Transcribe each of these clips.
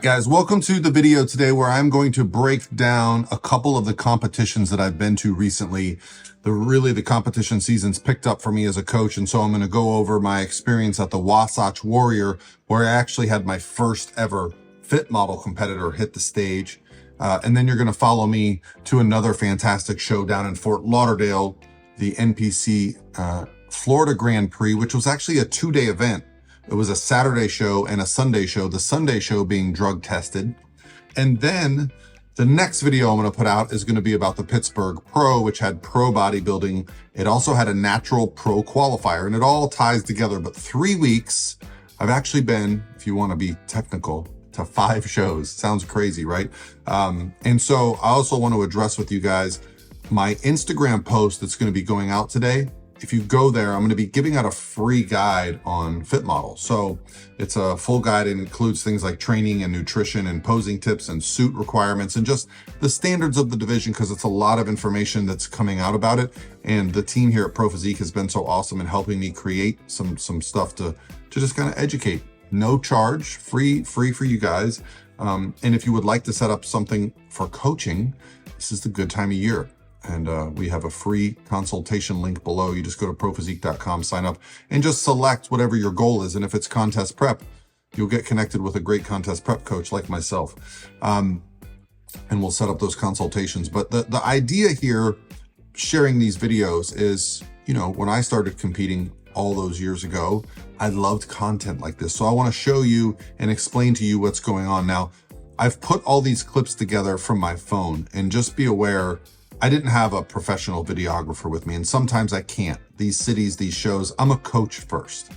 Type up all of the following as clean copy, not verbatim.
Guys, welcome to the video today where I'm going to break down a couple of the competitions that I've been to recently. The competition season's picked up for me as a coach, and so I'm going to go over my experience at the Wasatch Warrior, where I actually had my first ever fit model competitor hit the stage. And then you're going to follow me to another fantastic show down in Fort Lauderdale, the NPC Florida Grand Prix, which was actually a 2-day event. It was a Saturday show and a Sunday show, the Sunday show being drug tested. And then the next video I'm going to put out is going to be about the Pittsburgh Pro, which had pro bodybuilding. It also had a natural pro qualifier, and it all ties together. But 3 weeks, I've actually been, if you want to be technical, to 5 shows. Sounds crazy, right? And so I also want to address with you guys my Instagram post that's going to be going out today. If you go there, I'm going to be giving out a free guide on fit model. So it's a full guide. It includes things like training and nutrition and posing tips and suit requirements and just the standards of the division, because it's a lot of information that's coming out about it. And the team here at Pro Physique has been so awesome in helping me create some stuff to just kind of educate. No charge, free for you guys. And if you would like to set up something for coaching, this is the good time of year. And we have a free consultation link below. You just go to prophysique.com, sign up, and just select whatever your goal is. And if it's contest prep, you'll get connected with a great contest prep coach like myself. And we'll set up those consultations. But the idea here, sharing these videos is, when I started competing all those years ago, I loved content like this. So I want to show you and explain to you what's going on. Now, I've put all these clips together from my phone, and just be aware, I didn't have a professional videographer with me, and sometimes I can't. These cities, these shows, I'm a coach first,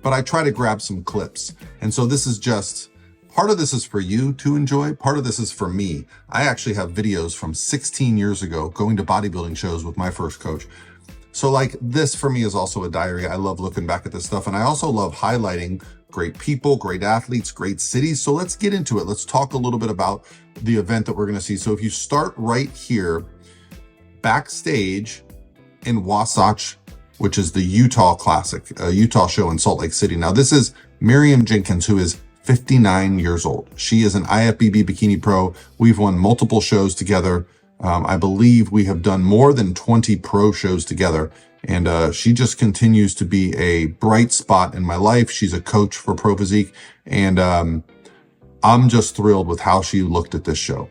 but I try to grab some clips. And so this is just, part of this is for you to enjoy. Part of this is for me. I actually have videos from 16 years ago going to bodybuilding shows with my first coach. So like this for me is also a diary. I love looking back at this stuff. And I also love highlighting great people, great athletes, great cities. So let's get into it. Let's talk a little bit about the event that we're going to see. So if you start right here, backstage in Wasatch, which is the Utah Classic, a Utah show in Salt Lake City. Now, this is Miriam Jenkins, who is 59 years old. She is an IFBB Bikini Pro. We've won multiple shows together. I believe we have done more than 20 pro shows together. And she just continues to be a bright spot in my life. She's a coach for Pro Physique. And I'm just thrilled with how she looked at this show.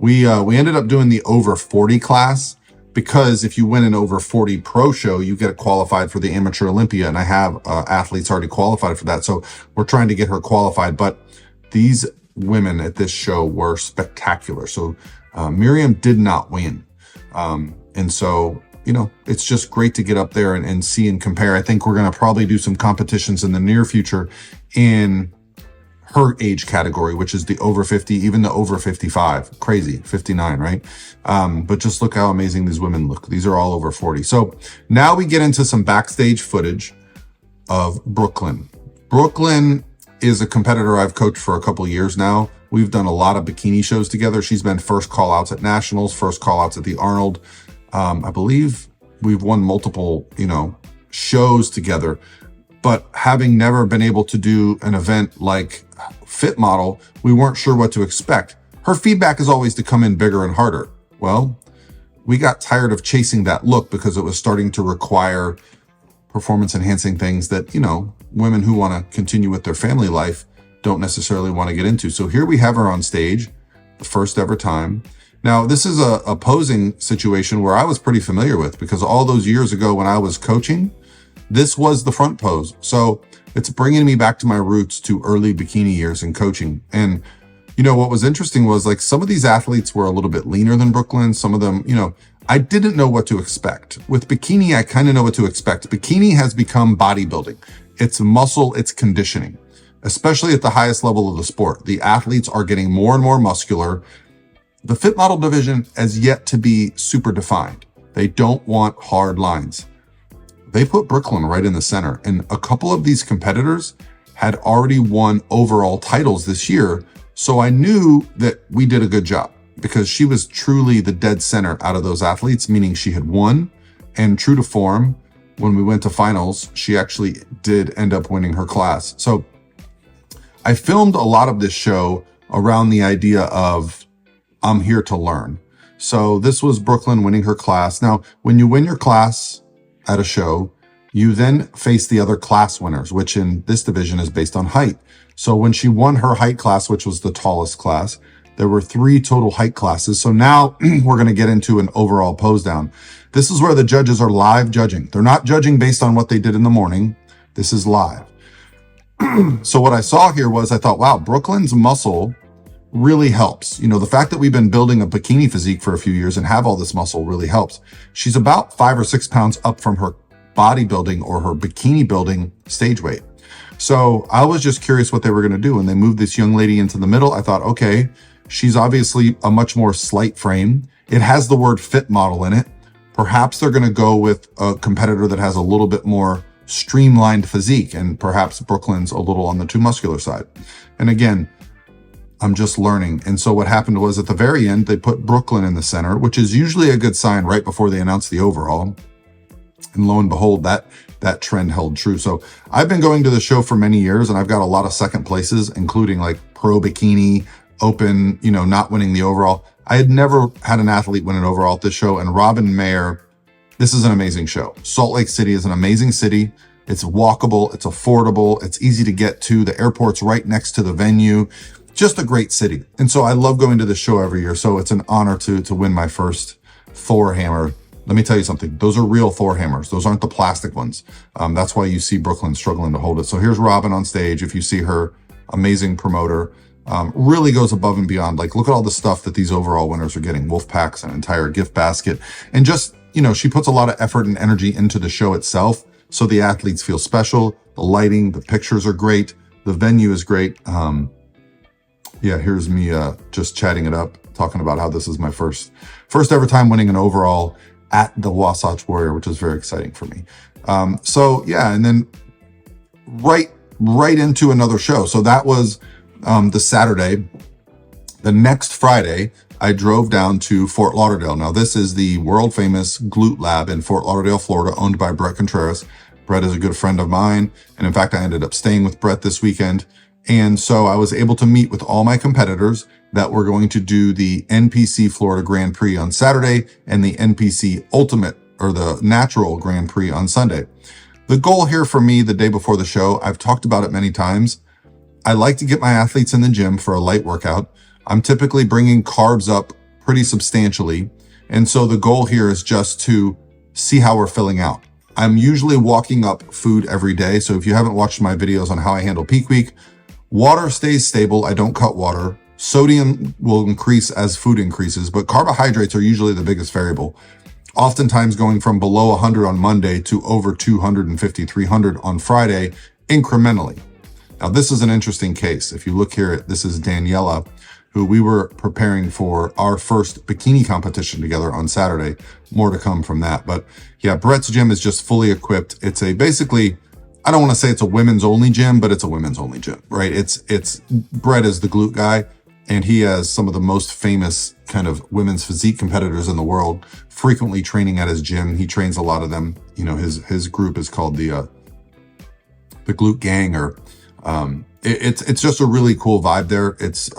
We ended up doing the over 40 class, because if you win an over 40 pro show, you get qualified for the Amateur Olympia. And I have athletes already qualified for that. So we're trying to get her qualified. But these women at this show were spectacular. So Miriam did not win. And so, it's just great to get up there and see and compare. I think we're going to probably do some competitions in the near future in her age category, which is the over 50, even the over 55. Crazy, 59, right? But just look how amazing these women look. These are all over 40. So now we get into some backstage footage of Brooklyn. Brooklyn is a competitor I've coached for a couple of years now. We've done a lot of bikini shows together. She's been first call outs at Nationals, first call outs at the Arnold. I believe we've won multiple, shows together. But having never been able to do an event like Fit Model, we weren't sure what to expect. Her feedback is always to come in bigger and harder. Well, we got tired of chasing that look because it was starting to require performance enhancing things that, women who want to continue with their family life don't necessarily want to get into. So here we have her on stage, the first ever time. Now, this is a posing situation where I was pretty familiar with, because all those years ago when I was coaching, this was the front pose. So it's bringing me back to my roots to early bikini years in coaching. And, what was interesting was like some of these athletes were a little bit leaner than Brooklyn. Some of them, I didn't know what to expect. With bikini, I kind of know what to expect. Bikini has become bodybuilding. It's muscle, it's conditioning, especially at the highest level of the sport. The athletes are getting more and more muscular. The fit model division has yet to be super defined. They don't want hard lines. They put Brooklyn right in the center, and a couple of these competitors had already won overall titles this year. So I knew that we did a good job, because she was truly the dead center out of those athletes, meaning she had won, and true to form, when we went to finals, she actually did end up winning her class. So I filmed a lot of this show around the idea of I'm here to learn. So this was Brooklyn winning her class. Now, when you win your class at a show, you then face the other class winners, which in this division is based on height. So when she won her height class, which was the tallest class, there were 3 total height classes. So now we're going to get into an overall pose down. This is where the judges are live judging. They're not judging based on what they did in the morning. This is live. So what I saw here was I thought, wow, Brooklyn's muscle really helps. You know, the fact that we've been building a bikini physique for a few years and have all this muscle really helps. She's about 5 or 6 pounds up from her bodybuilding or her bikini building stage weight. So I was just curious what they were going to do. And they moved this young lady into the middle. I thought, okay, she's obviously a much more slight frame. It has the word fit model in it. Perhaps they're going to go with a competitor that has a little bit more streamlined physique, and perhaps Brooklyn's a little on the too muscular side. And again, I'm just learning. And so what happened was at the very end, they put Brooklyn in the center, which is usually a good sign right before they announce the overall. And lo and behold, that trend held true. So I've been going to the show for many years, and I've got a lot of second places, including like pro bikini, open, you know, not winning the overall. I had never had an athlete win an overall at this show. And Robin Mayer, this is an amazing show. Salt Lake City is an amazing city. It's walkable. It's affordable. It's easy to get to. The airport's right next to the venue. Just a great city. And so I love going to this show every year. So it's an honor to win my first Thor hammer. Let me tell you something. Those are real Thor hammers. Those aren't the plastic ones. That's why you see Brooklyn struggling to hold it. So here's Robin on stage. If you see her, amazing promoter, really goes above and beyond. Like, look at all the stuff that these overall winners are getting. Wolf packs, an entire gift basket. And just, you know, she puts a lot of effort and energy into the show itself. So the athletes feel special. The lighting, the pictures are great. The venue is great. Yeah, here's me just chatting it up, talking about how this is my first ever time winning an overall at the Wasatch Warrior, which is very exciting for me. So yeah, and then right into another show. So that was the Saturday. The next Friday, I drove down to Fort Lauderdale. Now, this is the world famous glute lab in Fort Lauderdale, Florida, owned by Brett Contreras. Brett is a good friend of mine. And in fact, I ended up staying with Brett this weekend. And so I was able to meet with all my competitors that were going to do the NPC Florida Grand Prix on Saturday and the NPC Ultimate or the Natural Grand Prix on Sunday. The goal here for me the day before the show, I've talked about it many times. I like to get my athletes in the gym for a light workout. I'm typically bringing carbs up pretty substantially. And so the goal here is just to see how we're filling out. I'm usually walking up food every day. So if you haven't watched my videos on how I handle peak week, water stays stable. I don't cut water. Sodium will increase as food increases, but carbohydrates are usually the biggest variable. Oftentimes going from below 100 on Monday to over 250, 300 on Friday incrementally. Now, this is an interesting case. If you look here, this is Daniela, who we were preparing for our first bikini competition together on Saturday. More to come from that. But yeah, Brett's gym is just fully equipped. It's basically, I don't want to say it's a women's only gym, but it's a women's only gym, right? It's Brett is the glute guy, and he has some of the most famous kind of women's physique competitors in the world frequently training at his gym. He trains a lot of them. You know, his group is called the Glute Gang, or it's just a really cool vibe there. It's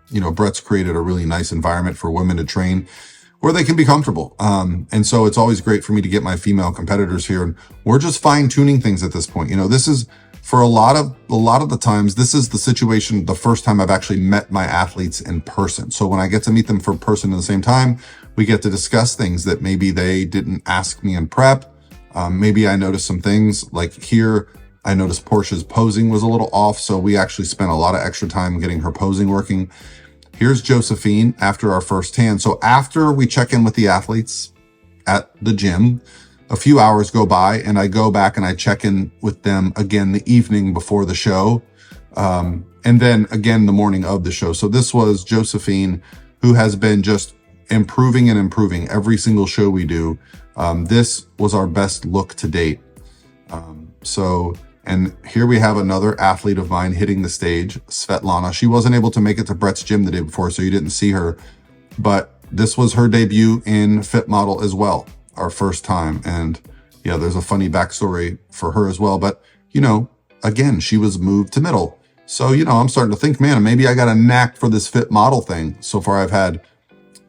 you know, Brett's created a really nice environment for women to train where they can be comfortable. And so it's always great for me to get my female competitors here, and we're just fine tuning things at this point. You know, this is for a lot of the times, this is the situation, the first time I've actually met my athletes in person. So when I get to meet them for person at the same time, we get to discuss things that maybe they didn't ask me in prep. Maybe I noticed some things like here, I noticed Portia's posing was a little off. So we actually spent a lot of extra time getting her posing working. Here's Josefine after our first tan. So after we check in with the athletes at the gym, a few hours go by and I go back and I check in with them again the evening before the show. And then again, the morning of the show. So this was Josefine, who has been just improving and improving every single show we do. This was our best look to date. And here we have another athlete of mine hitting the stage, Svetlana. She wasn't able to make it to Brett's gym the day before, so you didn't see her. But this was her debut in Fit Model as well, our first time. And yeah, there's a funny backstory for her as well. But, you know, again, she was moved to middle. So, I'm starting to think, man, maybe I got a knack for this fit model thing. So far, I've had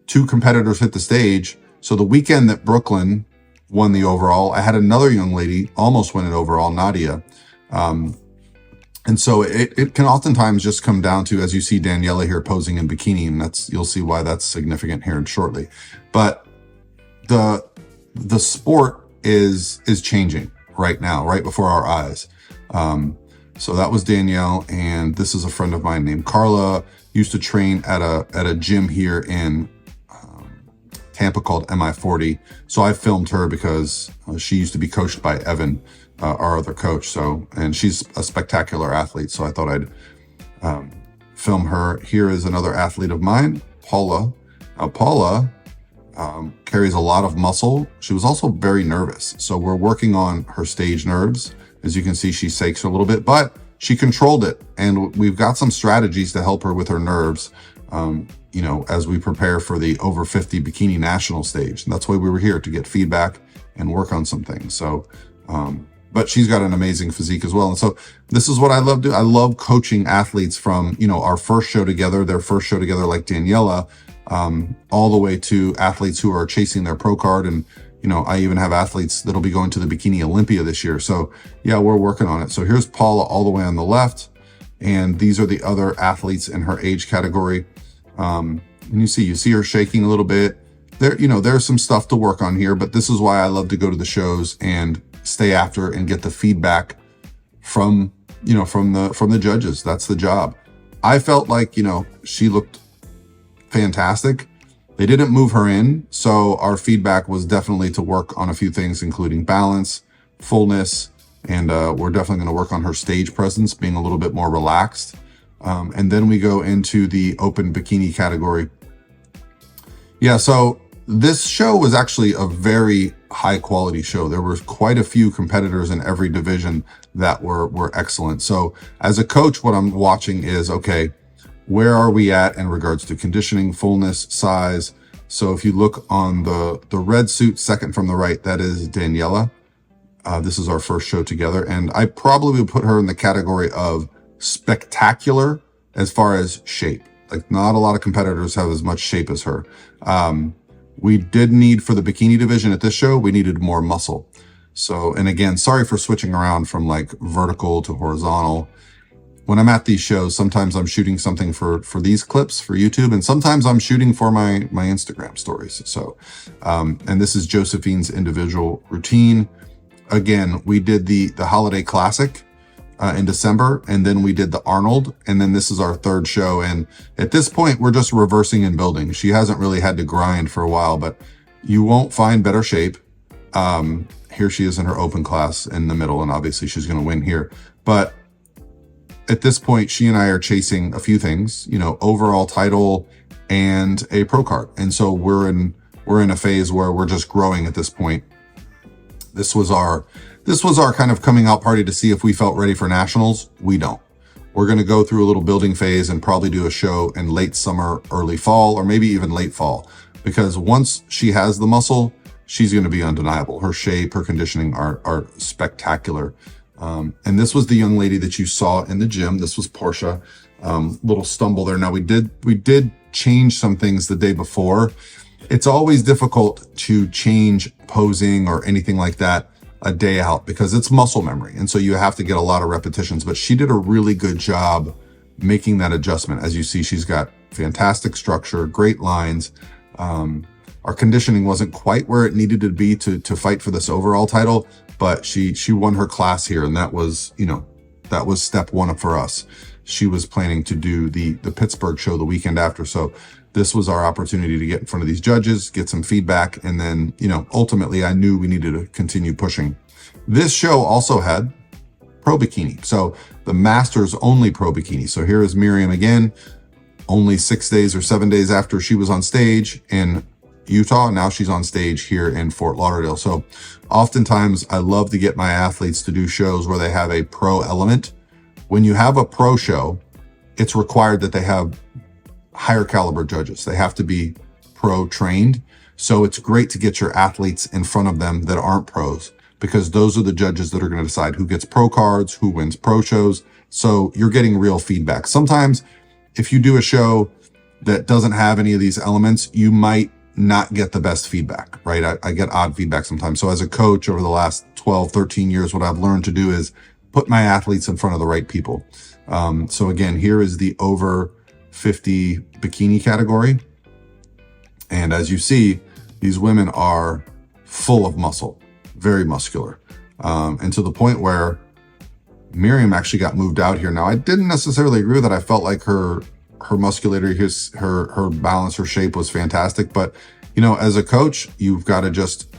2 competitors hit the stage. So the weekend that Brooklyn won the overall, I had another young lady almost win it overall, Nadia. And so it can oftentimes just come down to, as you see Daniela here posing in bikini, and you'll see why that's significant here shortly. But the sport is changing right now, right before our eyes. So that was Danielle, and this is a friend of mine named Carla. Used to train at a gym here in Tampa called MI40. So I filmed her because she used to be coached by Evan, our other coach. And she's a spectacular athlete. So I thought I'd film her. Here is another athlete of mine, Paula. Now, Paula carries a lot of muscle. She was also very nervous. So we're working on her stage nerves. As you can see, she shakes a little bit, but she controlled it. And we've got some strategies to help her with her nerves, as we prepare for the over 50 bikini national stage. And that's why we were here, to get feedback and work on some things. So, but she's got an amazing physique as well. And so this is what I love doing. I love coaching athletes from, our first show together, their first show together, like Daniela, all the way to athletes who are chasing their pro card. And, I even have athletes that'll be going to the Bikini Olympia this year. So yeah, we're working on it. So here's Paula all the way on the left. And these are the other athletes in her age category. And you see her shaking a little bit there. There's some stuff to work on here, but this is why I love to go to the shows and stay after and get the feedback from the judges. That's the job. I felt like, she looked fantastic. They didn't move her in. So our feedback was definitely to work on a few things, including balance, fullness, and we're definitely going to work on her stage presence, being a little bit more relaxed. And then we go into the open bikini category. Yeah, so this show was actually a very high quality show. There were quite a few competitors in every division that were excellent. So as a coach, what I'm watching is, okay, where are we at in regards to conditioning, fullness, size? So if you look on the red suit, second from the right, that is Daniela. This is our first show together. And I probably would put her in the category of spectacular as far as shape. Like, not a lot of competitors have as much shape as her. We did need, for the bikini division at this show, we needed more muscle. So, and again, sorry for switching around from like vertical to horizontal. When I'm at these shows, sometimes I'm shooting something for these clips for YouTube, and sometimes I'm shooting for my Instagram stories. So, and this is Josephine's individual routine. Again, we did the holiday classic in December, and then we did the Arnold, and then this is our third show. And at this point, we're just reversing and building. She hasn't really had to grind for a while, but you won't find better shape. Here she is in her open class in the middle, and obviously she's going to win here. But at this point, she and I are chasing a few things, overall title and a pro card. And so we're in a phase where we're just growing at this point. This was our kind of coming out party to see if we felt ready for nationals. We don't. We're going to go through a little building phase and probably do a show in late summer, early fall, or maybe even late fall, because once she has the muscle, she's going to be undeniable. Her shape, her conditioning are spectacular. And this was the young lady that you saw in the gym. This was Portia. Little stumble there. Now we did change some things the day before. It's always difficult to change posing or anything like that a day out because it's muscle memory. And so you have to get a lot of repetitions, but she did a really good job making that adjustment. As you see, she's got fantastic structure, great lines. Our conditioning wasn't quite where it needed to be to fight for this overall title, but she won her class here. And that was step one for us. She was planning to do the Pittsburgh show the weekend after. So this was our opportunity to get in front of these judges, get some feedback. And then, ultimately I knew we needed to continue pushing. This show also had pro bikini. So the masters only pro bikini. So here is Miriam again, only 6 days or 7 days after she was on stage in Utah. Now she's on stage here in Fort Lauderdale. So oftentimes I love to get my athletes to do shows where they have a pro element. When you have a pro show, it's required that they have higher caliber judges. They have to be pro trained. So it's great to get your athletes in front of them that aren't pros, because those are the judges that are going to decide who gets pro cards, who wins pro shows. So you're getting real feedback. Sometimes if you do a show that doesn't have any of these elements, you might not get the best feedback, right? I get odd feedback sometimes. So as a coach over the last 12, 13 years, what I've learned to do is put my athletes in front of the right people. So again, here is the over 50 bikini category. And as you see, these women are full of muscle, very muscular. And to the point where Miriam actually got moved out here. Now, I didn't necessarily agree with that. I felt like her musculature, her balance, her shape was fantastic. But, you know, as a coach, you've got to just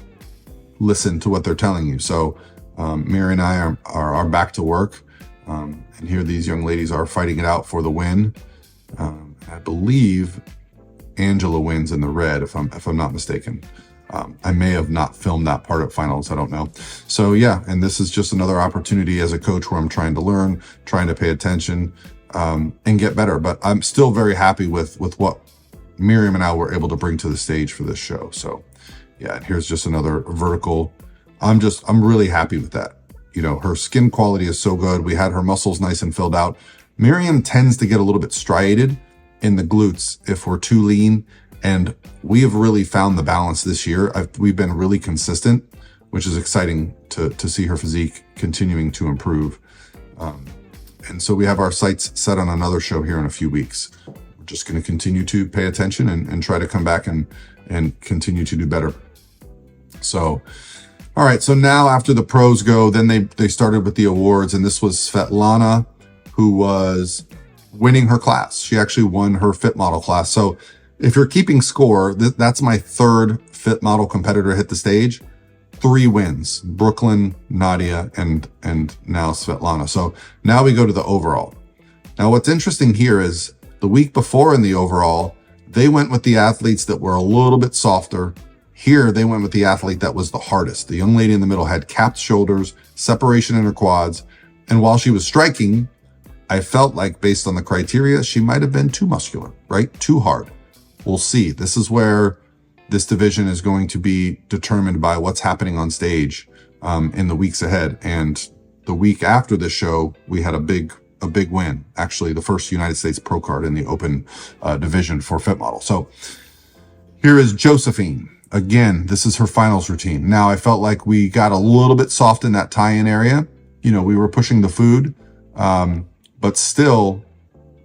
listen to what they're telling you. So Miriam and I are back to work. And here these young ladies are fighting it out for the win. I believe Angela wins in the red, if I'm not mistaken. I may have not filmed that part at finals. I don't know. So yeah, and this is just another opportunity as a coach where I'm trying to learn, trying to pay attention, and get better. But I'm still very happy with what Miriam and I were able to bring to the stage for this show. So yeah, and here's just another vertical. I'm really happy with that. You know, her skin quality is so good. We had her muscles nice and filled out. Miriam tends to get a little bit striated in the glutes if we're too lean. And we have really found the balance this year. We've been really consistent, which is exciting to see her physique continuing to improve. And so we have our sights set on another show here in a few weeks. We're just going to continue to pay attention and try to come back and continue to do better. So, all right. So now after the pros go, then they started with the awards. And this was Svetlana, who was winning her class. She actually won her fit model class. So if you're keeping score, that's my third fit model competitor hit the stage. 3 wins, Brooklyn, Nadia, and now Svetlana. So now we go to the overall. Now what's interesting here is the week before in the overall, they went with the athletes that were a little bit softer. Here, they went with the athlete that was the hardest. The young lady in the middle had capped shoulders, separation in her quads. And while she was striking, I felt like based on the criteria, she might have been too muscular, right? Too hard. We'll see. This is where this division is going to be determined by what's happening on stage in the weeks ahead. And the week after this show, we had a big win. Actually, the first United States pro card in the open division for fit model. So here is Josefine. Again, this is her finals routine. Now, I felt like we got a little bit soft in that tie-in area. You know, we were pushing the food, but still,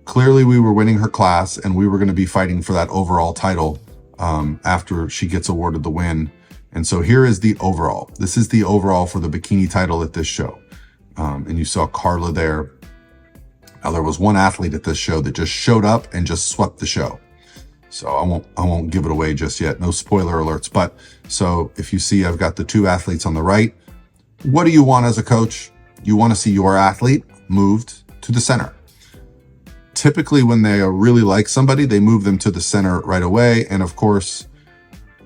clearly we were winning her class and we were going to be fighting for that overall title after she gets awarded the win. And so here is the overall. This is the overall for the bikini title at this show. And you saw Carla there. Now there was one athlete at this show that just showed up and just swept the show. So I won't give it away just yet. No spoiler alerts. But so if you see, I've got the 2 athletes on the right. What do you want as a coach? You want to see your athlete moved to the center. Typically when they really like somebody, they move them to the center right away. And of course,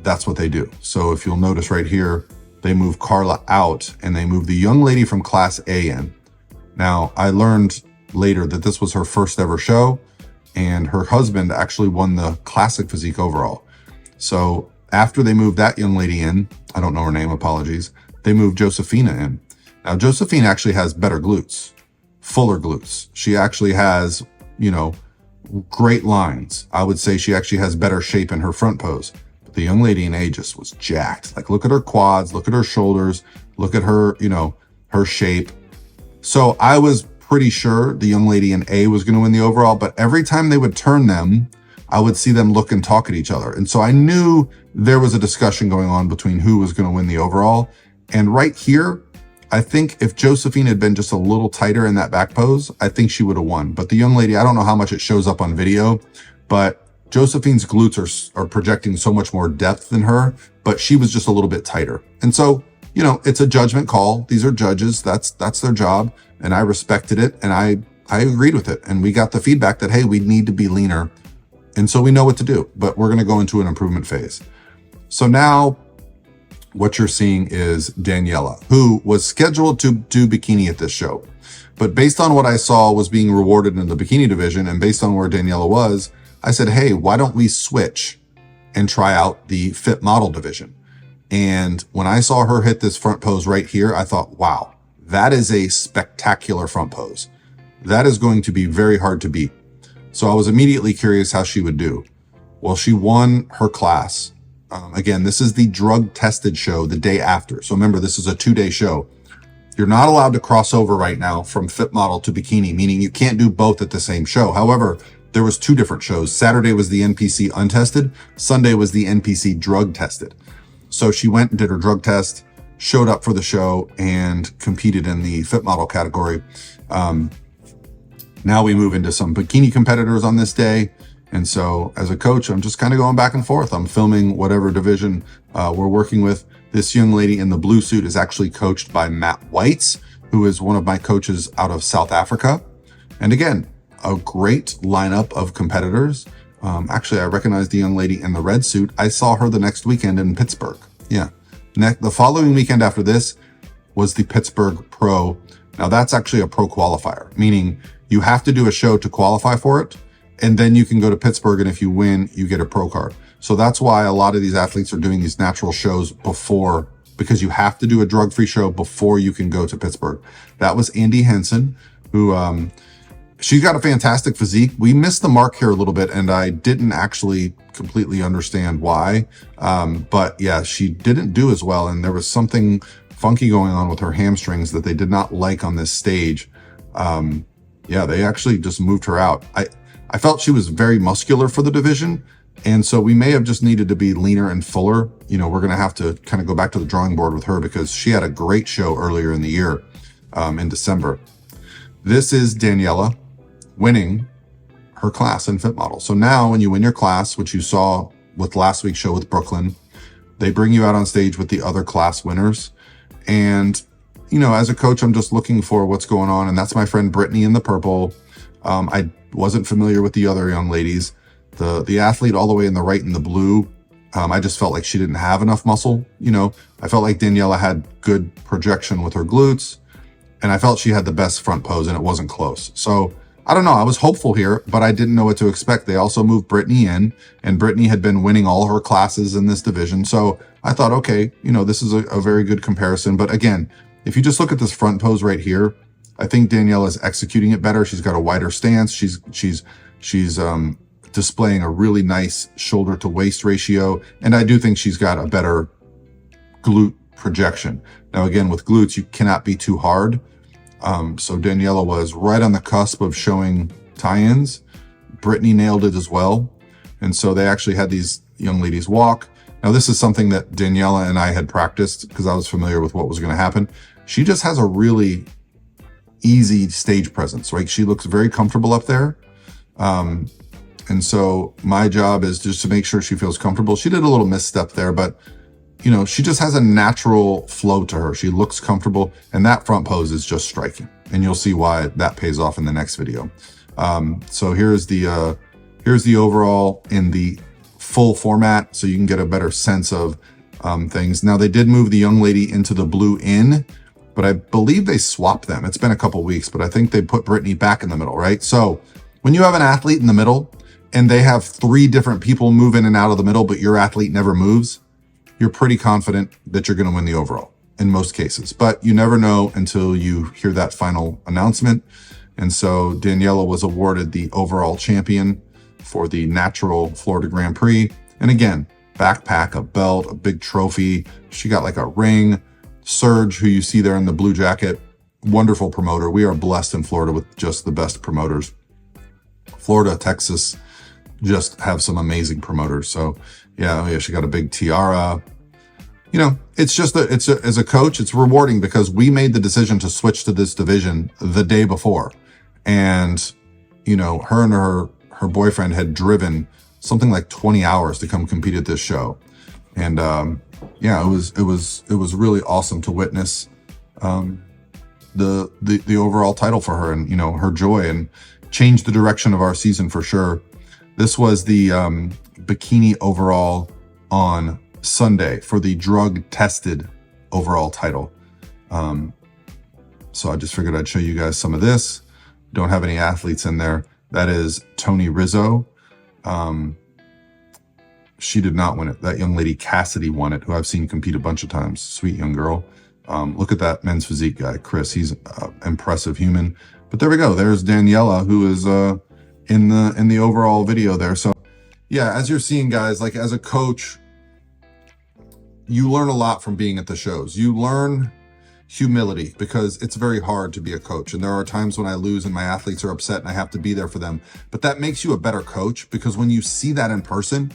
that's what they do. So if you'll notice right here, they move Carla out and they move the young lady from class A in. Now, I learned later that this was her first ever show and her husband actually won the classic physique overall. So after they moved that young lady in, I don't know her name, apologies, they moved Josefina in. Now, Josephine actually has better glutes, fuller glutes. She actually has, you know, great lines. I would say she actually has better shape in her front pose. But the young lady in A just was jacked. Like, look at her quads, look at her shoulders, look at her, you know, her shape. So I was pretty sure the young lady in A was going to win the overall, but every time they would turn them, I would see them look and talk at each other. And so I knew there was a discussion going on between who was going to win the overall. And right here, I think if Josephine had been just a little tighter in that back pose, I think she would have won. But the young lady, I don't know how much it shows up on video, but Josephine's glutes are projecting so much more depth than her, but she was just a little bit tighter. And so, you know, it's a judgment call. These are judges. That's their job. And I respected it. And I agreed with it. And we got the feedback that, hey, we need to be leaner. And so we know what to do, but we're going to go into an improvement phase. So now what you're seeing is Daniela, who was scheduled to do bikini at this show. But based on what I saw was being rewarded in the bikini division and based on where Daniela was, I said, hey, why don't we switch and try out the fit model division? And when I saw her hit this front pose right here, I thought, wow, that is a spectacular front pose. that is going to be very hard to beat. So I was immediately curious how she would do. Well, she won her class. Again, this is the drug tested show the day after. So remember, this is a 2-day show. You're not allowed to cross over right now from Fit Model to Bikini, meaning you can't do both at the same show. However, there was 2 different shows. Saturday was the NPC untested. Sunday was the NPC drug tested. So she went and did her drug test, showed up for the show, and competed in the Fit Model category. Now we move into some bikini competitors on this day. And so as a coach, I'm just kind of going back and forth. I'm filming whatever division we're working with. This young lady in the blue suit is actually coached by Matt Whites, who is one of my coaches out of South Africa. And again, a great lineup of competitors. Actually, I recognize the young lady in the red suit. I saw her the next weekend in Pittsburgh. Yeah. The following weekend after this was the Pittsburgh Pro. Now that's actually a pro qualifier, meaning you have to do a show to qualify for it. And then you can go to Pittsburgh, and if you win, you get a pro card. So that's why a lot of these athletes are doing these natural shows before, because you have to do a drug-free show before you can go to Pittsburgh. That was Andy Henson, who, she's got a fantastic physique. We missed the mark here a little bit, and I didn't actually completely understand why. But yeah, she didn't do as well, and there was something funky going on with her hamstrings that they did not like on this stage. Yeah, they actually just moved her out. I felt she was very muscular for the division, and so we may have just needed to be leaner and fuller. You know, we're going to have to kind of go back to the drawing board with her, because she had a great show earlier in the year, in December. This is Daniela winning her class in Fit Model. So now when you win your class, which you saw with last week's show with Brooklyn, they bring you out on stage with the other class winners. And, you know, as a coach, I'm just looking for what's going on. And that's my friend Brittany in the purple. I wasn't familiar with the other young ladies. The athlete all the way in the right in the blue, I just felt like she didn't have enough muscle. You know, I felt like Daniela had good projection with her glutes, and I felt she had the best front pose, and it wasn't close. So I don't know. I was hopeful here, but I didn't know what to expect. They also moved Brittany in, and Brittany had been winning all her classes in this division. So I thought, okay, you know, this is a very good comparison. But again, if you just look at this front pose right here, I think Daniela is executing it better. She's got a wider stance. She's displaying a really nice shoulder to waist ratio. And I do think she's got a better glute projection. Now, again, with glutes, you cannot be too hard. So Daniela was right on the cusp of showing tie-ins. Brittany nailed it as well. And so they actually had these young ladies walk. Now, this is something that Daniela and I had practiced because I was familiar with what was going to happen. She just has a really easy stage presence, right? She looks very comfortable up there. And so my job is just to make sure she feels comfortable. She did a little misstep there, but you know, she just has a natural flow to her. She looks comfortable, and that front pose is just striking. And you'll see why that pays off in the next video. So here's the overall in the full format, so you can get a better sense of things. Now, they did move the young lady into the blue in, but I believe they swapped them. It's been a couple weeks, but I think they put Brittany back in the middle, right? So when you have an athlete in the middle and they have 3 different people move in and out of the middle, but your athlete never moves, you're pretty confident that you're going to win the overall in most cases. But you never know until you hear that final announcement. And so Daniela was awarded the overall champion for the natural Florida Grand Prix. And again, backpack, a belt, a big trophy. She got like a ring. Serge, who you see there in the blue jacket, wonderful promoter. We are blessed in Florida with just the best promoters. Florida, Texas just have some amazing promoters. So yeah, she got a big tiara. You know, it's just as a coach, it's rewarding because we made the decision to switch to this division the day before. And, you know, her and her boyfriend had driven something like 20 hours to come compete at this show. And, yeah, it was really awesome to witness, the overall title for her, and, you know, her joy, and changed the direction of our season for sure. This was the, bikini overall on Sunday for the drug tested overall title. So I just figured I'd show you guys some of this. Don't have any athletes in there. That is Tony Rizzo. She did not win it. That young lady Cassidy won it, who I've seen compete a bunch of times. Sweet young girl. Look at that men's physique guy, Chris. He's an impressive human. But there we go. There's Daniela, who is in the overall video there. So yeah, as you're seeing, guys, like as a coach, you learn a lot from being at the shows. You learn humility, because it's very hard to be a coach. And there are times when I lose and my athletes are upset and I have to be there for them. But that makes you a better coach, because when you see that in person,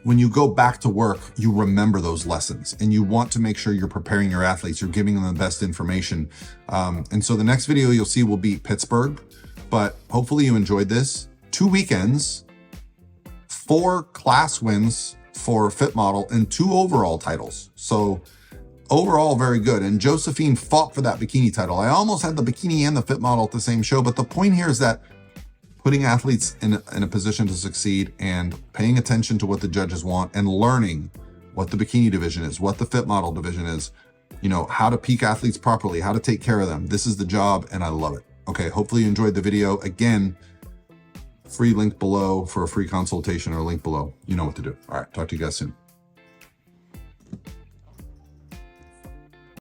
when you go back to work, you remember those lessons and you want to make sure you're preparing your athletes, you're giving them the best information. And so the next video you'll see will be Pittsburgh, but hopefully you enjoyed this. 2 weekends, 4 class wins for Fit Model and 2 overall titles. So overall, very good. And Josefine fought for that bikini title. I almost had the bikini and the Fit Model at the same show, but the point here is that putting athletes in a position to succeed and paying attention to what the judges want and learning what the bikini division is, what the Fit Model division is, you know, how to peak athletes properly, how to take care of them. This is the job, and I love it. Okay, hopefully you enjoyed the video. Again, free link below for a free consultation, or link below. You know what to do. All right, talk to you guys soon.